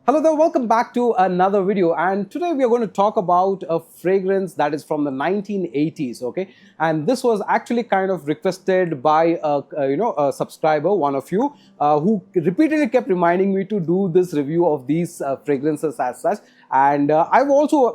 Hello there, welcome back to another video, and today we are going to talk about a fragrance that is from the 1980s, okay? And this was actually kind of requested by a subscriber, one of you, who repeatedly kept reminding me to do this review of these fragrances as such. And I've also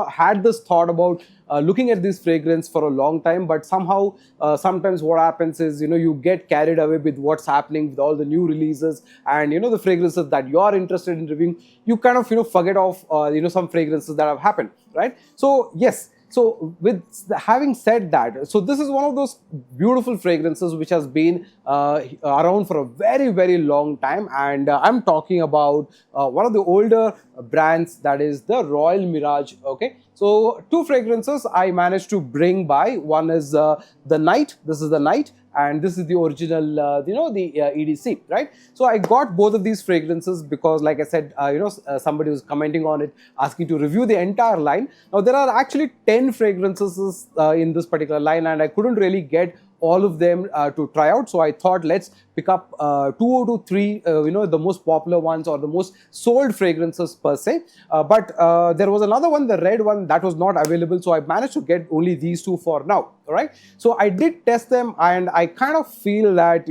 had this thought about looking at this fragrance for a long time, but somehow sometimes what happens is you get carried away with what's happening with all the new releases and the fragrances that you're interested in reviewing. You kind of forget of some fragrances that have happened, right? So yes, so with having said that, so this is one of those beautiful fragrances which has been around for a very long time, and I'm talking about one of the older brands, that is the Royal Mirage. Okay, so two fragrances I managed to bring by. One is the Night. This is the Night, and this is the original the EDC, right? So I got both of these fragrances because, like I said, somebody was commenting on it, asking to review the entire line. Now there are actually 10 fragrances in this particular line, and I couldn't really get all of them to try out, so I thought let's pick up 2 to 3 the most popular ones or the most sold fragrances per se. But there was another one, the red one, that was not available, so I managed to get only these two for now. All right, so I did test them, and I kind of feel that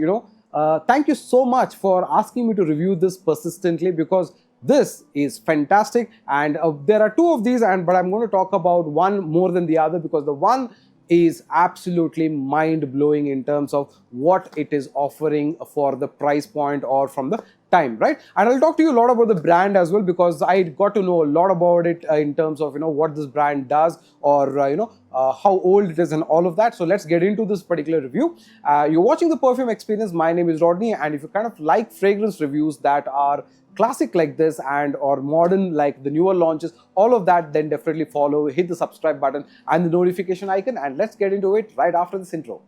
thank you so much for asking me to review this persistently, because this is fantastic. And there are two of these, but I'm going to talk about one more than the other, because the one is absolutely mind-blowing in terms of what it is offering for the price point or from the time, right? And I'll talk to you a lot about the brand as well, because I got to know a lot about it in terms of what this brand does, or how old it is and all of that. So let's get into this particular review. You're watching the Perfume Experience. My name is Rodney, and if you kind of like fragrance reviews that are classic like this and or modern like the newer launches, all of that, then definitely follow, hit the subscribe button and the notification icon, and let's get into it right after this intro.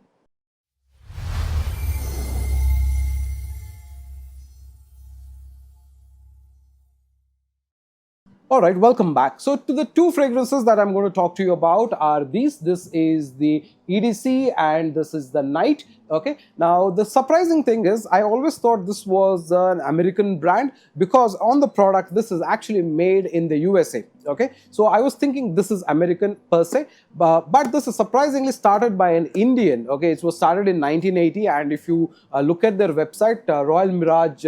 Alright, welcome back. So to the two fragrances that I'm going to talk to you about are these. This is the EDC and this is the Night. Okay, now the surprising thing is I always thought this was an American brand, because on the product this is actually made in the USA. Okay, so I was thinking this is American per se, but this is surprisingly started by an Indian. Okay, it was started in 1980, and if you look at their website, Royal Mirage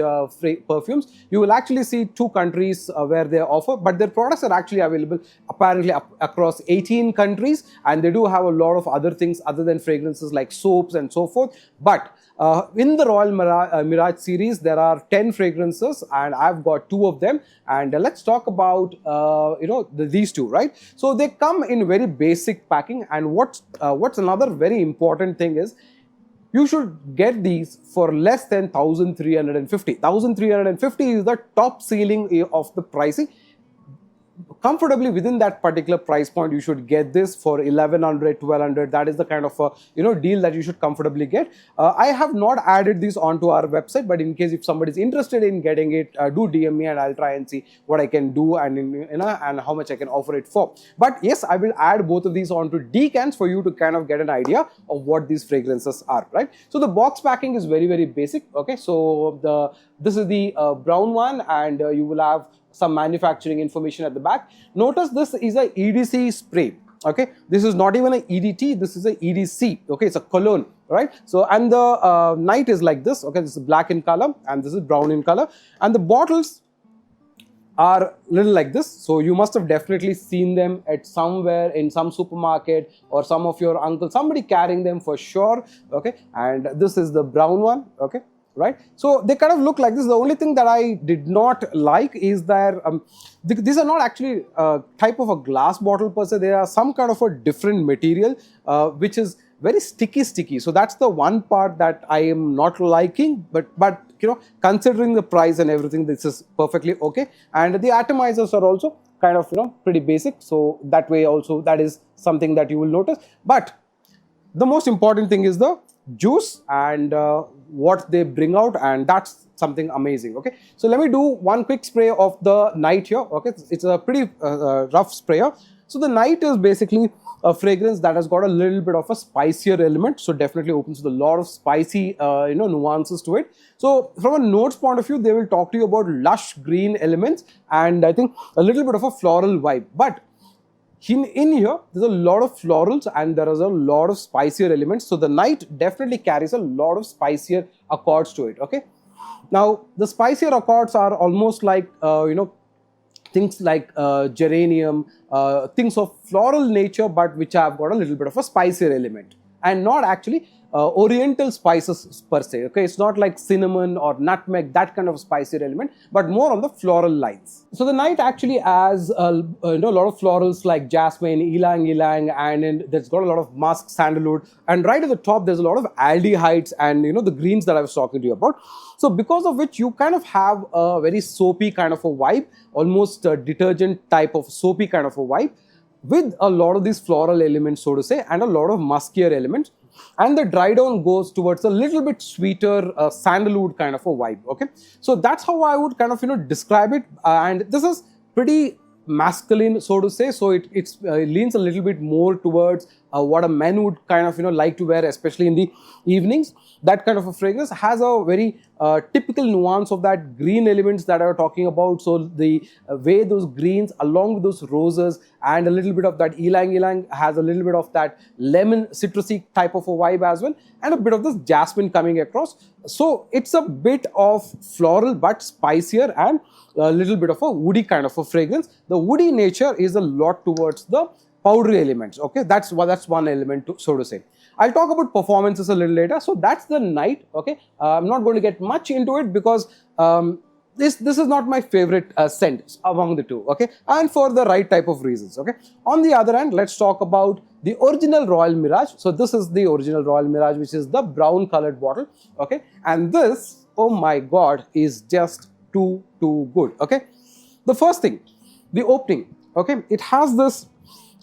Perfumes, you will actually see 2 countries where they offer, but their products are actually available apparently across 18 countries, and they do have a lot of other things other than fragrances like soaps and so forth. But in the Royal Mirage series, there are 10 fragrances, and I've got 2 of them. And let's talk about these 2, right? So they come in very basic packing, and what's another very important thing is you should get these for less than 1,350. 1,350 is the top ceiling of the pricing. Comfortably within that particular price point, you should get this for 1,100, 1,200. That is the kind of deal that you should comfortably get. I have not added these onto our website, but in case if somebody is interested in getting it, do DM me and I'll try and see what I can do and and how much I can offer it for. But yes, I will add both of these onto decants for you to kind of get an idea of what these fragrances are, right? So the box packing is very basic. Okay, so this is the brown one, and you will have some manufacturing information at the back. Notice this is a EDC spray. Okay, this is not even a EDT, this is a EDC. Okay, it's a cologne, right? So, and the Night is like this. Okay, this is black in color and this is brown in color, and the bottles are little like this. So you must have definitely seen them at somewhere in some supermarket, or some of your uncle, somebody carrying them for sure. Okay, and this is the brown one. Okay, right? So they kind of look like this. The only thing that I did not like is that these are not actually type of a glass bottle per se. They are some kind of a different material which is very sticky. So that's the one part that I am not liking, but considering the price and everything, this is perfectly okay. And the atomizers are also kind of pretty basic, so that way also that is something that you will notice. But the most important thing is the juice and what they bring out, and that's something amazing. Okay, so let me do one quick spray of the Night here. Okay, it's a pretty rough sprayer. So the Night is basically a fragrance that has got a little bit of a spicier element, so definitely opens with a lot of spicy nuances to it. So from a notes point of view, they will talk to you about lush green elements and I think a little bit of a floral vibe. But in here, there's a lot of florals and there is a lot of spicier elements. So the night definitely carries a lot of spicier accords to it. Okay. Now the spicier accords are almost like things like geranium, things of floral nature, but which have got a little bit of a spicier element and not actually oriental spices per se. Okay, it's not like cinnamon or nutmeg, that kind of spicier element, but more on the floral lines. So the night actually has a lot of florals like jasmine, ylang ylang, and there's got a lot of musk, sandalwood, and right at the top there's a lot of aldehydes and the greens that I was talking to you about. So because of which you kind of have a very soapy kind of a vibe, almost a detergent type of soapy kind of a vibe, with a lot of these floral elements, so to say, and a lot of muskier elements. And the dry down goes towards a little bit sweeter sandalwood kind of a vibe. Okay, so that's how I would kind of describe it. And this is pretty masculine, so to say. So it leans a little bit more towards what a man would kind of like to wear, especially in the evenings. That kind of a fragrance has a very typical nuance of that green elements that I was talking about. So the way those greens along with those roses and a little bit of that ylang ylang has a little bit of that lemon citrusy type of a vibe as well, and a bit of this jasmine coming across. So it's a bit of floral but spicier and a little bit of a woody kind of a fragrance. The woody nature is a lot towards the powdery elements. Okay, that's one element so to say. I'll talk about performances a little later. So that's the night. Okay, I'm not going to get much into it because this is not my favorite scent among the two. Okay, and for the right type of reasons. Okay, on the other hand, let's talk about the original Royal Mirage. So this is the original Royal Mirage, which is the brown colored bottle. Okay, and this, oh my god, is just too good. Okay, the first thing, the opening. Okay, it has this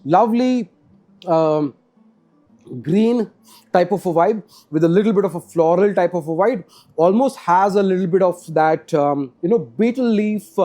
lovely green type of a vibe with a little bit of a floral type of a vibe, almost has a little bit of that beetle leaf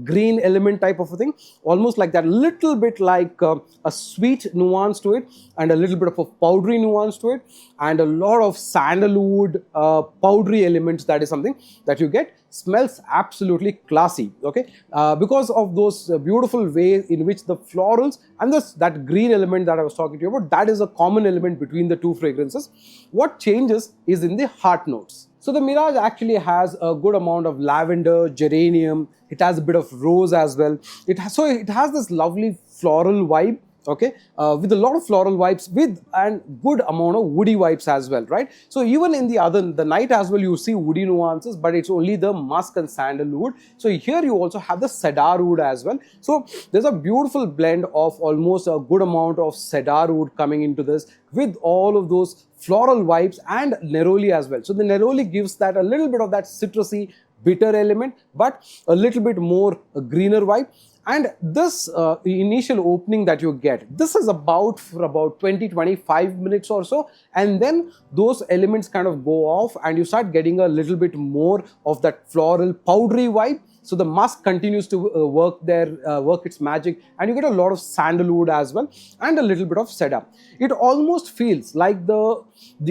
green element type of a thing, almost like that, little bit like a sweet nuance to it and a little bit of a powdery nuance to it and a lot of sandalwood powdery elements. That is something that you get. Smells absolutely classy. Okay, because of those beautiful ways in which the florals and that green element that I was talking to you about, that is a common element between the two fragrances. What changes is in the heart notes. So the Mirage actually has a good amount of lavender, geranium. It has a bit of rose as well. It has this lovely floral vibe. Okay, with a lot of floral vibes with and good amount of woody vibes as well, right? So even in the night as well, you see woody nuances, but it's only the musk and sandalwood. So here you also have the cedar wood as well. So there's a beautiful blend of almost a good amount of cedar wood coming into this with all of those floral vibes and neroli as well. So the neroli gives that a little bit of that citrusy bitter element, but a little bit more greener vibe. And this initial opening that you get, this is for about 20-25 minutes or so, and then those elements kind of go off and you start getting a little bit more of that floral powdery vibe. So the musk continues to work its magic, and you get a lot of sandalwood as well and a little bit of cedar. It almost feels like the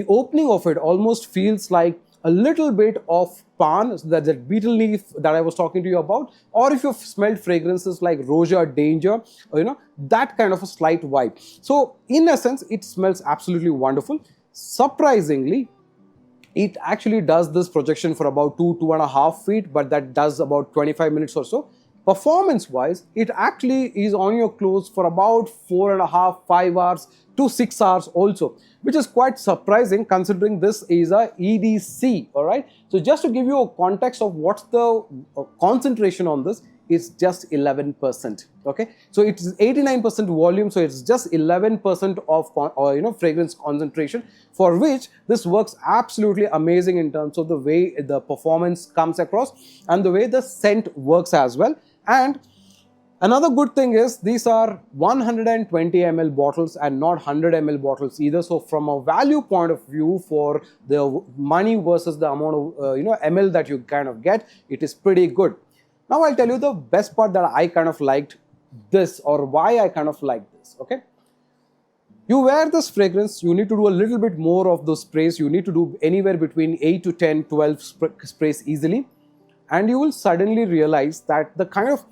opening of it almost feels like a little bit of pan, that beetle leaf that I was talking to you about, or if you've smelled fragrances like Roja, Danger, that kind of a slight vibe. So in essence, it smells absolutely wonderful. Surprisingly, it actually does this projection for about 2.5 feet, but that does about 25 minutes or so. Performance wise, it actually is on your clothes for about 4.5, 5 hours to 6 hours also, which is quite surprising considering this is a EDC. All right, so just to give you a context of what's the concentration on this, it's just 11%. Okay, so it's 89% volume, so it's just 11% of fragrance concentration, for which this works absolutely amazing in terms of the way the performance comes across and the way the scent works as well. And another good thing is these are 120 ml bottles and not 100 ml bottles either. So from a value point of view, for the money versus the amount of ml that you kind of get, it is pretty good. Now I'll tell you the best part that I kind of liked this, or why I kind of like this. Okay, You wear this fragrance, you need to do a little bit more of those sprays. You need to do anywhere between 8 to 10, 12 sprays easily. And you will suddenly realize that the kind of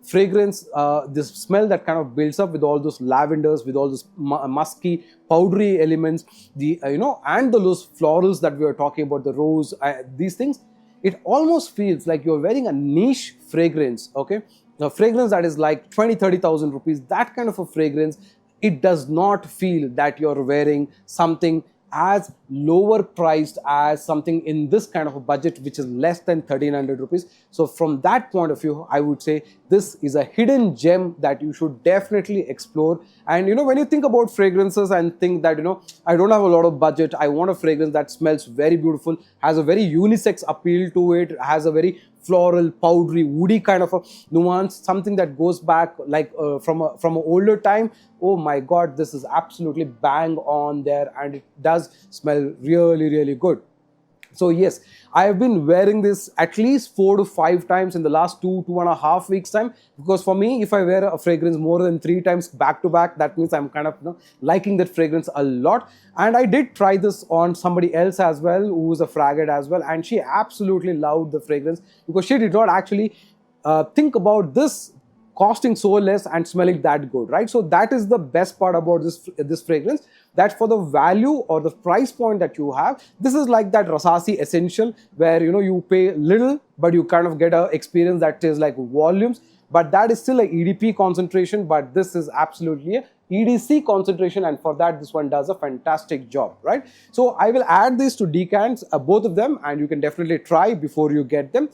fragrance, this smell that kind of builds up with all those lavenders, with all those musky, powdery elements, the and those florals that we were talking about, the rose, these things, it almost feels like you're wearing a niche fragrance, okay? A fragrance that is like 20,000-30,000 rupees, that kind of a fragrance. It does not feel that you're wearing something as lower priced as something in this kind of a budget, which is less than 1,300 rupees. So from that point of view, I would say this is a hidden gem that you should definitely explore. And when you think about fragrances and think that I don't have a lot of budget, I want a fragrance that smells very beautiful, has a very unisex appeal to it, has a very floral, powdery, woody kind of a nuance, something that goes back like from an older time. Oh my God, this is absolutely bang on there, and it does smell really, really good. So yes, I have been wearing this at least 4 to 5 times in the last 2.5 weeks time, because for me, if I wear a fragrance more than 3 times back to back, that means I'm kind of liking that fragrance a lot. And I did try this on somebody else as well, who was a fragger as well, and she absolutely loved the fragrance, because she did not actually think about this costing so less and smelling that good, right? So that is the best part about this fragrance, that for the value or the price point that you have, this is like that Rasasi Essential, where you pay little but you kind of get a experience that is like volumes. But that is still a EDP concentration, but this is absolutely a EDC concentration, and for that this one does a fantastic job, right? So I will add these to decants, both of them, and you can definitely try before you get them.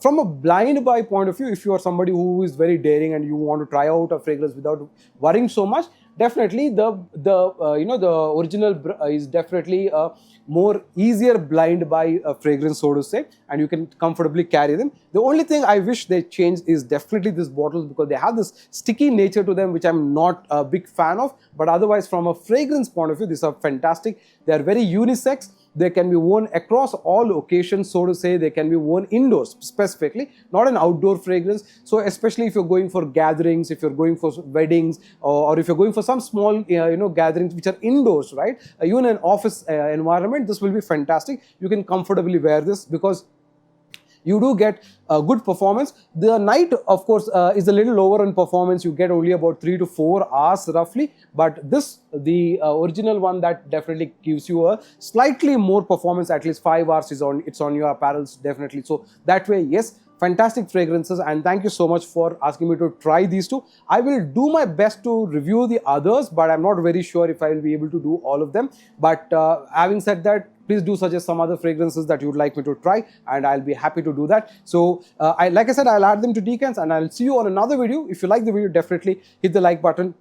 From a blind buy point of view, if you are somebody who is very daring and you want to try out a fragrance without worrying so much, definitely the original is definitely a more easier blind buy fragrance, so to say, and you can comfortably carry them. The only thing I wish they changed is definitely these bottles, because they have this sticky nature to them, which I'm not a big fan of. But otherwise, from a fragrance point of view, these are fantastic. They are very unisex. They can be worn across all occasions, so to say. They can be worn indoors specifically, not an outdoor fragrance. So especially if you're going for gatherings, if you're going for weddings, or if you're going for some small gatherings which are indoors, right? Even an office environment, this will be fantastic. You can comfortably wear this, because you do get a good performance. The night, of course, is a little lower in performance. You get only about 3 to 4 hours roughly, but this, the original one, that definitely gives you a slightly more performance. At least 5 hours is it's on your apparels, definitely. So that way, yes, fantastic fragrances, and thank you so much for asking me to try these two. I will do my best to review the others, but I'm not very sure if I will be able to do all of them. But having said that, please do suggest some other fragrances that you would like me to try, and I'll be happy to do that. So like I said, I'll add them to decants, and I'll see you on another video. If you like the video, definitely hit the like button,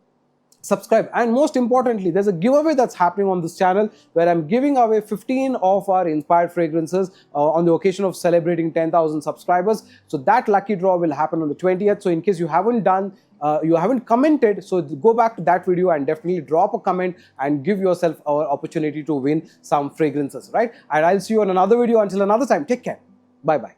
subscribe, and most importantly, there's a giveaway that's happening on this channel, where I'm giving away 15 of our inspired fragrances on the occasion of celebrating 10,000 subscribers. So that lucky draw will happen on the 20th. So in case you haven't commented, so go back to that video and definitely drop a comment and give yourself an opportunity to win some fragrances, right? And I'll see you on another video. Until another time, take care. Bye bye.